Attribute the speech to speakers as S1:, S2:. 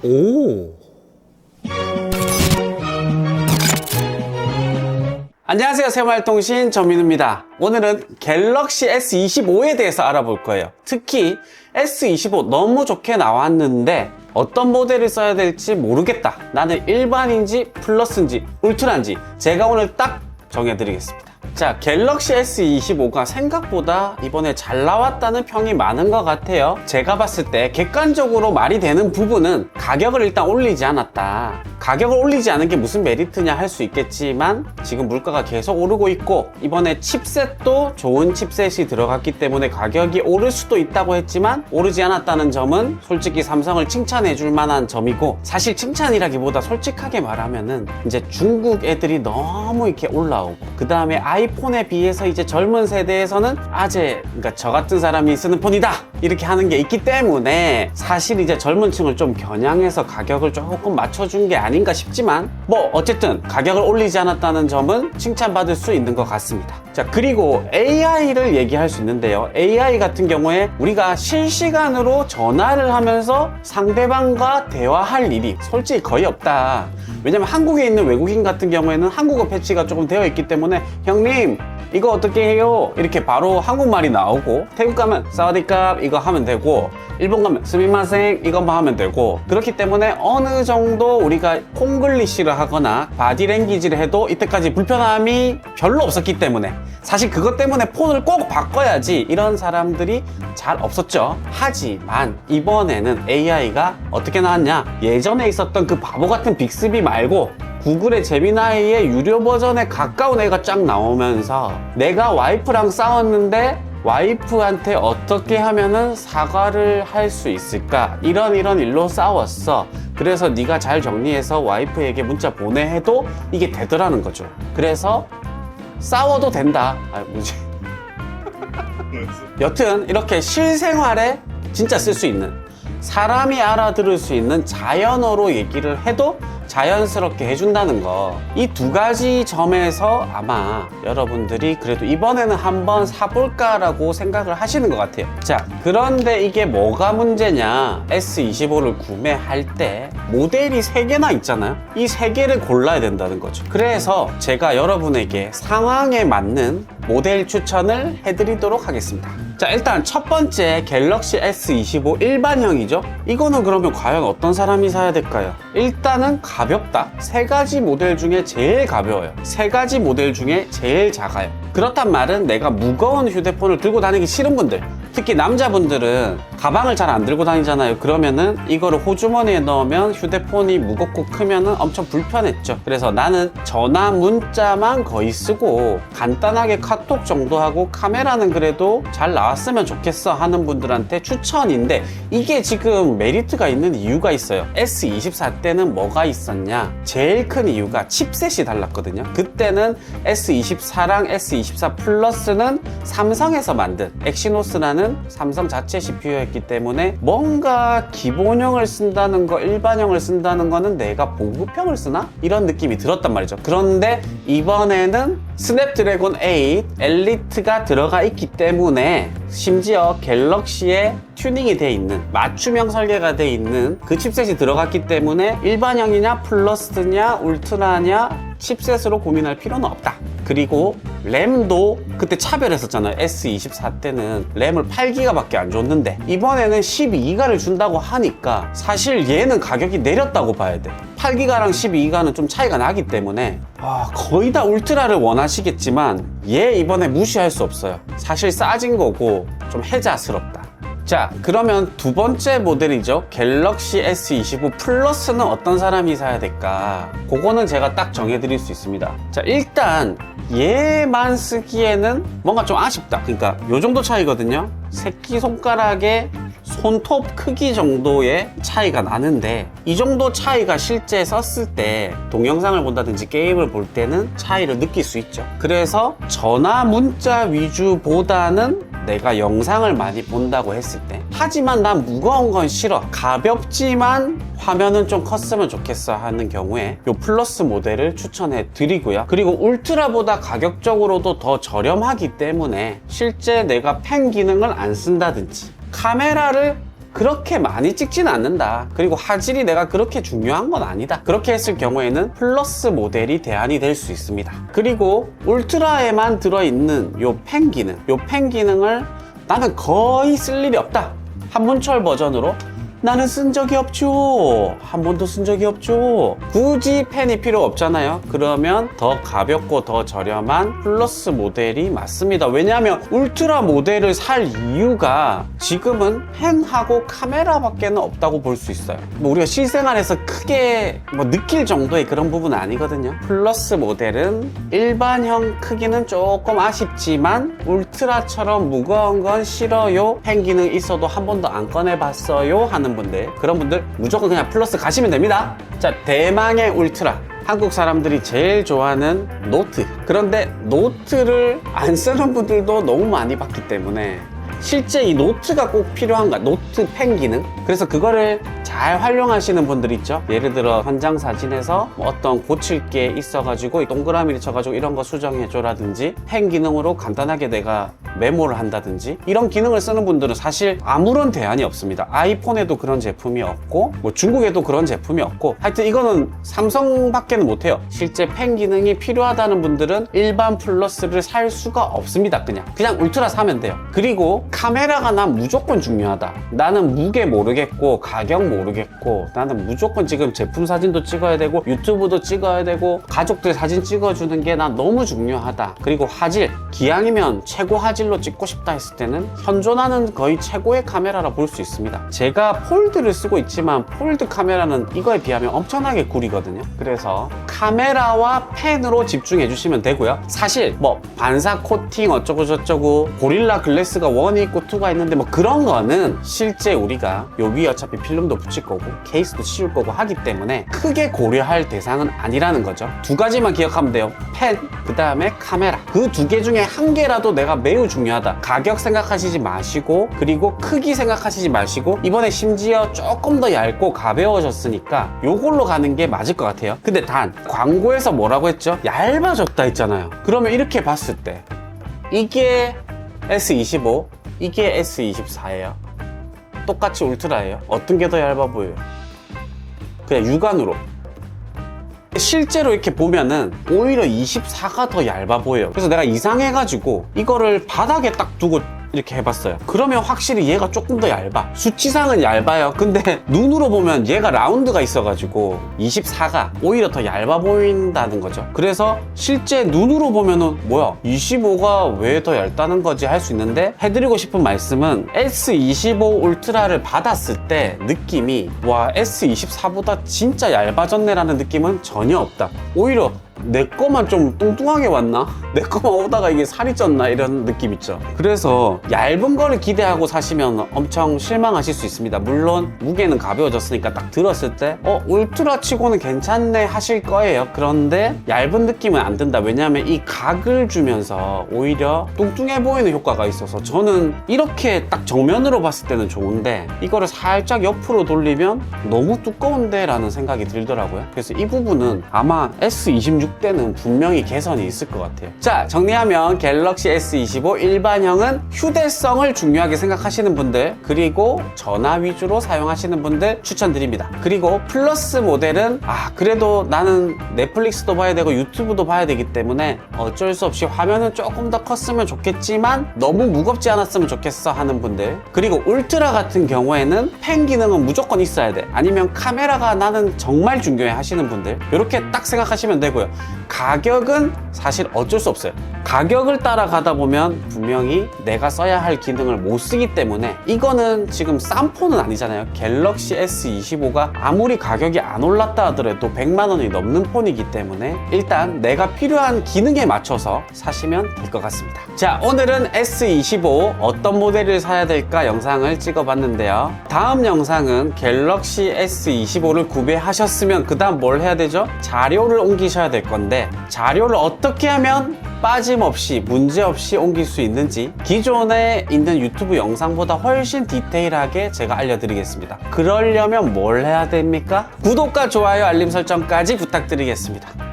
S1: 오. 안녕하세요, 새마을통신 전민우입니다. 오늘은 갤럭시 S25에 대해서 알아볼 거예요. 특히 S25 너무 좋게 나왔는데 어떤 모델을 써야 될지 모르겠다, 나는 일반인지 플러스인지 울트라인지 제가 오늘 딱 정해드리겠습니다. 자, 갤럭시 S25가 생각보다 이번에 잘 나왔다는 평이 많은 것 같아요. 제가 봤을 때 객관적으로 말이 되는 부분은 가격을 일단 올리지 않았다. 가격을 올리지 않은 게 무슨 메리트냐 할 수 있겠지만 지금 물가가 계속 오르고 있고 이번에 칩셋도 좋은 칩셋이 들어갔기 때문에 가격이 오를 수도 있다고 했지만 오르지 않았다는 점은 솔직히 삼성을 칭찬해 줄 만한 점이고, 사실 칭찬이라기보다 솔직하게 말하면은 이제 중국 애들이 너무 이렇게 올라오고 그 다음에 아이폰에 비해서 이제 젊은 세대에서는 아재, 그러니까 저 같은 사람이 쓰는 폰이다 이렇게 하는 게 있기 때문에 사실 이제 젊은 층을 좀 겨냥해서 가격을 조금 맞춰준 게 아닌가 싶지만, 뭐 어쨌든 가격을 올리지 않았다는 점은 칭찬받을 수 있는 것 같습니다. 자, 그리고 AI를 얘기할 수 있는데요. AI 같은 경우에 우리가 실시간으로 전화를 하면서 상대방과 대화할 일이 솔직히 거의 없다. 왜냐면 한국에 있는 외국인 같은 경우에는 한국어 패치가 조금 되어 있기 때문에 형님 이거 어떻게 해요? 이렇게 바로 한국말이 나오고, 태국 가면 사와디캅 이거 하면 되고, 일본 가면 스미마셍 이것만 하면 되고, 그렇기 때문에 어느 정도 우리가 콩글리시를 하거나 바디랭귀지를 해도 이때까지 불편함이 별로 없었기 때문에, 사실 그것 때문에 폰을 꼭 바꿔야지 이런 사람들이 잘 없었죠. 하지만 이번에는 AI가 어떻게 나왔냐, 예전에 있었던 그 바보 같은 빅스비 말고 구글의 제미나이의 유료 버전에 가까운 애가 쫙 나오면서 내가 와이프랑 싸웠는데 와이프한테 어떻게 하면은 사과를 할 수 있을까, 이런 일로 싸웠어, 그래서 네가 잘 정리해서 와이프에게 문자 보내 해도 이게 되더라는 거죠. 그래서 싸워도 된다. 뭐지? 여튼 이렇게 실생활에 진짜 쓸 수 있는, 사람이 알아들을 수 있는 자연어로 얘기를 해도 자연스럽게 해준다는 거, 이 두 가지 점에서 아마 여러분들이 그래도 이번에는 한번 사볼까라고 생각을 하시는 것 같아요. 자, 그런데 이게 뭐가 문제냐, S25를 구매할 때 모델이 3개나 있잖아요. 이 3개를 골라야 된다는 거죠. 그래서 제가 여러분에게 상황에 맞는 모델 추천을 해드리도록 하겠습니다. 자, 일단 첫 번째 갤럭시 S25 일반형이죠. 이거는 그러면 과연 어떤 사람이 사야 될까요? 일단은 가볍다. 3가지 모델 중에 제일 가벼워요. 3가지 모델 중에 제일 작아요. 그렇단 말은 내가 무거운 휴대폰을 들고 다니기 싫은 분들, 특히 남자분들은 가방을 잘 안 들고 다니잖아요. 그러면은 이거를 호주머니에 넣으면 휴대폰이 무겁고 크면은 엄청 불편했죠. 그래서 나는 전화 문자만 거의 쓰고 간단하게 카톡 정도 하고 카메라는 그래도 잘 나왔으면 좋겠어 하는 분들한테 추천인데, 이게 지금 메리트가 있는 이유가 있어요. S24 때는 뭐가 있었냐, 제일 큰 이유가 칩셋이 달랐거든요. 그때는 S24랑 S24 플러스는 삼성에서 만든 엑시노스라는 삼성 자체 CPU였기 때문에 뭔가 기본형을 쓴다는 거, 일반형을 쓴다는 거는 내가 보급형을 쓰나? 이런 느낌이 들었단 말이죠. 그런데 이번에는 스냅드래곤 8 엘리트가 들어가 있기 때문에, 심지어 갤럭시에 튜닝이 돼 있는, 맞춤형 설계가 돼 있는 그 칩셋이 들어갔기 때문에 일반형이냐 플러스냐 울트라냐 칩셋으로 고민할 필요는 없다. 그리고 램도 그때 차별했었잖아요. S24 때는 램을 8기가 밖에 안 줬는데 이번에는 12기가를 준다고 하니까 사실 얘는 가격이 내렸다고 봐야 돼. 8기가랑 12기가는 좀 차이가 나기 때문에 거의 다 울트라를 원하시겠지만 얘 이번에 무시할 수 없어요. 사실 싸진 거고 좀 혜자스럽다. 자, 그러면 두 번째 모델이죠. 갤럭시 S25 플러스는 어떤 사람이 사야 될까? 그거는 제가 딱 정해드릴 수 있습니다. 자, 일단 얘만 쓰기에는 뭔가 좀 아쉽다. 그러니까 요 정도 차이거든요. 새끼손가락의 손톱 크기 정도의 차이가 나는데, 이 정도 차이가 실제 썼을 때 동영상을 본다든지 게임을 볼 때는 차이를 느낄 수 있죠. 그래서 전화 문자 위주보다는 내가 영상을 많이 본다고 했을 때, 하지만 난 무거운 건 싫어, 가볍지만 화면은 좀 컸으면 좋겠어 하는 경우에 요 플러스 모델을 추천해 드리고요. 그리고 울트라보다 가격적으로도 더 저렴하기 때문에 실제 내가 펜 기능을 안 쓴다든지 카메라를 그렇게 많이 찍진 않는다. 그리고 화질이 내가 그렇게 중요한 건 아니다. 그렇게 했을 경우에는 플러스 모델이 대안이 될 수 있습니다. 그리고 울트라에만 들어있는 요 펜 기능, 요 펜 기능을 나는 거의 쓸 일이 없다. 한문철 버전으로 나는 쓴 적이 없죠. 한 번도 쓴 적이 없죠. 굳이 펜이 필요 없잖아요. 그러면 더 가볍고 더 저렴한 플러스 모델이 맞습니다. 왜냐하면 울트라 모델을 살 이유가 지금은 펜하고 카메라밖에 없다고 볼 수 있어요. 뭐 우리가 실생활에서 크게 뭐 느낄 정도의 그런 부분은 아니거든요. 플러스 모델은 일반형 크기는 조금 아쉽지만 울트라처럼 무거운 건 싫어요. 펜 기능 있어도 한 번도 안 꺼내봤어요 하는 분들, 그런 분들 무조건 그냥 플러스 가시면 됩니다. 자, 대망의 울트라. 한국 사람들이 제일 좋아하는 노트. 그런데 노트를 안 쓰는 분들도 너무 많이 봤기 때문에 실제 이 노트가 꼭 필요한가? 노트 펜 기능? 그래서 그거를 잘 활용하시는 분들 있죠. 예를 들어 현장 사진에서 뭐 어떤 고칠 게 있어가지고 동그라미를 쳐가지고 이런 거 수정해줘라든지 펜 기능으로 간단하게 내가 메모를 한다든지 이런 기능을 쓰는 분들은 사실 아무런 대안이 없습니다. 아이폰에도 그런 제품이 없고 뭐 중국에도 그런 제품이 없고 하여튼 이거는 삼성밖에는 못해요. 실제 펜 기능이 필요하다는 분들은 일반 플러스를 살 수가 없습니다. 그냥 울트라 사면 돼요. 그리고 카메라가 난 무조건 중요하다. 나는 무게 모르겠고 가격 모르겠고 나는 무조건 지금 제품 사진도 찍어야 되고 유튜브도 찍어야 되고 가족들 사진 찍어주는 게 난 너무 중요하다. 그리고 화질, 기왕이면 최고 화질로 찍고 싶다 했을 때는 현존하는 거의 최고의 카메라라 볼 수 있습니다. 제가 폴드를 쓰고 있지만 폴드 카메라는 이거에 비하면 엄청나게 구리거든요. 그래서 카메라와 펜으로 집중해 주시면 되고요. 사실 뭐 반사 코팅 어쩌고 저쩌고 고릴라 글래스가 1이 있고 2가 있는데 뭐 그런 거는 실제 우리가 요 위에 어차피 필름도 붙일 거고 케이스도 씌울 거고 하기 때문에 크게 고려할 대상은 아니라는 거죠. 두 가지만 기억하면 돼요. 펜, 그 다음에 카메라. 그 두 개 중에 한 개라도 내가 매우 중요하다. 가격 생각하시지 마시고 그리고 크기 생각하시지 마시고 이번에 심지어 조금 더 얇고 가벼워졌으니까 요걸로 가는 게 맞을 것 같아요. 근데 단 광고에서 뭐라고 했죠? 얇아졌다 했잖아요. 그러면 이렇게 봤을 때 이게 S25, 이게 S24예요. 똑같이 울트라예요. 어떤 게 더 얇아 보여요? 그냥 육안으로. 실제로 이렇게 보면은 오히려 24가 더 얇아 보여요. 그래서 내가 이상해가지고 이거를 바닥에 딱 두고 이렇게 해봤어요. 그러면 확실히 얘가 조금 더 얇아. 수치상은 얇아요. 근데 눈으로 보면 얘가 라운드가 있어가지고 24가 오히려 더 얇아 보인다는 거죠. 그래서 실제 눈으로 보면은 뭐야 25가 왜 더 얇다는 거지 할 수 있는데 해드리고 싶은 말씀은 S25 울트라를 받았을 때 느낌이 와 S24보다 진짜 얇아졌네 라는 느낌은 전혀 없다. 오히려 내 거만 좀 뚱뚱하게 왔나? 내 거만 오다가 이게 살이 쪘나? 이런 느낌 있죠. 그래서 얇은 거를 기대하고 사시면 엄청 실망하실 수 있습니다. 물론 무게는 가벼워졌으니까 딱 들었을 때 울트라 치고는 괜찮네 하실 거예요. 그런데 얇은 느낌은 안 든다. 왜냐하면 이 각을 주면서 오히려 뚱뚱해 보이는 효과가 있어서 저는 이렇게 딱 정면으로 봤을 때는 좋은데 이거를 살짝 옆으로 돌리면 너무 두꺼운데 라는 생각이 들더라고요. 그래서 이 부분은 아마 S26 때는 분명히 개선이 있을 것 같아요. 자, 정리하면 갤럭시 S25 일반형은 휴대성을 중요하게 생각하시는 분들 그리고 전화 위주로 사용하시는 분들 추천드립니다. 그리고 플러스 모델은 그래도 나는 넷플릭스도 봐야 되고 유튜브도 봐야 되기 때문에 어쩔 수 없이 화면은 조금 더 컸으면 좋겠지만 너무 무겁지 않았으면 좋겠어 하는 분들 그리고 울트라 같은 경우에는 펜 기능은 무조건 있어야 돼. 아니면 카메라가 나는 정말 중요해 하시는 분들 이렇게 딱 생각하시면 되고요. 가격은 사실 어쩔 수 없어요. 가격을 따라가다 보면 분명히 내가 써야 할 기능을 못 쓰기 때문에 이거는 지금 싼 폰은 아니잖아요. 갤럭시 S25가 아무리 가격이 안 올랐다 하더라도 100만 원이 넘는 폰이기 때문에 일단 내가 필요한 기능에 맞춰서 사시면 될 것 같습니다. 자, 오늘은 S25 어떤 모델을 사야 될까 영상을 찍어봤는데요. 다음 영상은 갤럭시 S25를 구매하셨으면 그 다음 뭘 해야 되죠? 자료를 옮기셔야 될 건데 자료를 어떻게 하면 빠짐없이 문제없이 옮길 수 있는지 기존에 있는 유튜브 영상보다 훨씬 디테일하게 제가 알려드리겠습니다. 그러려면 뭘 해야 됩니까? 구독과 좋아요 알림 설정까지 부탁드리겠습니다.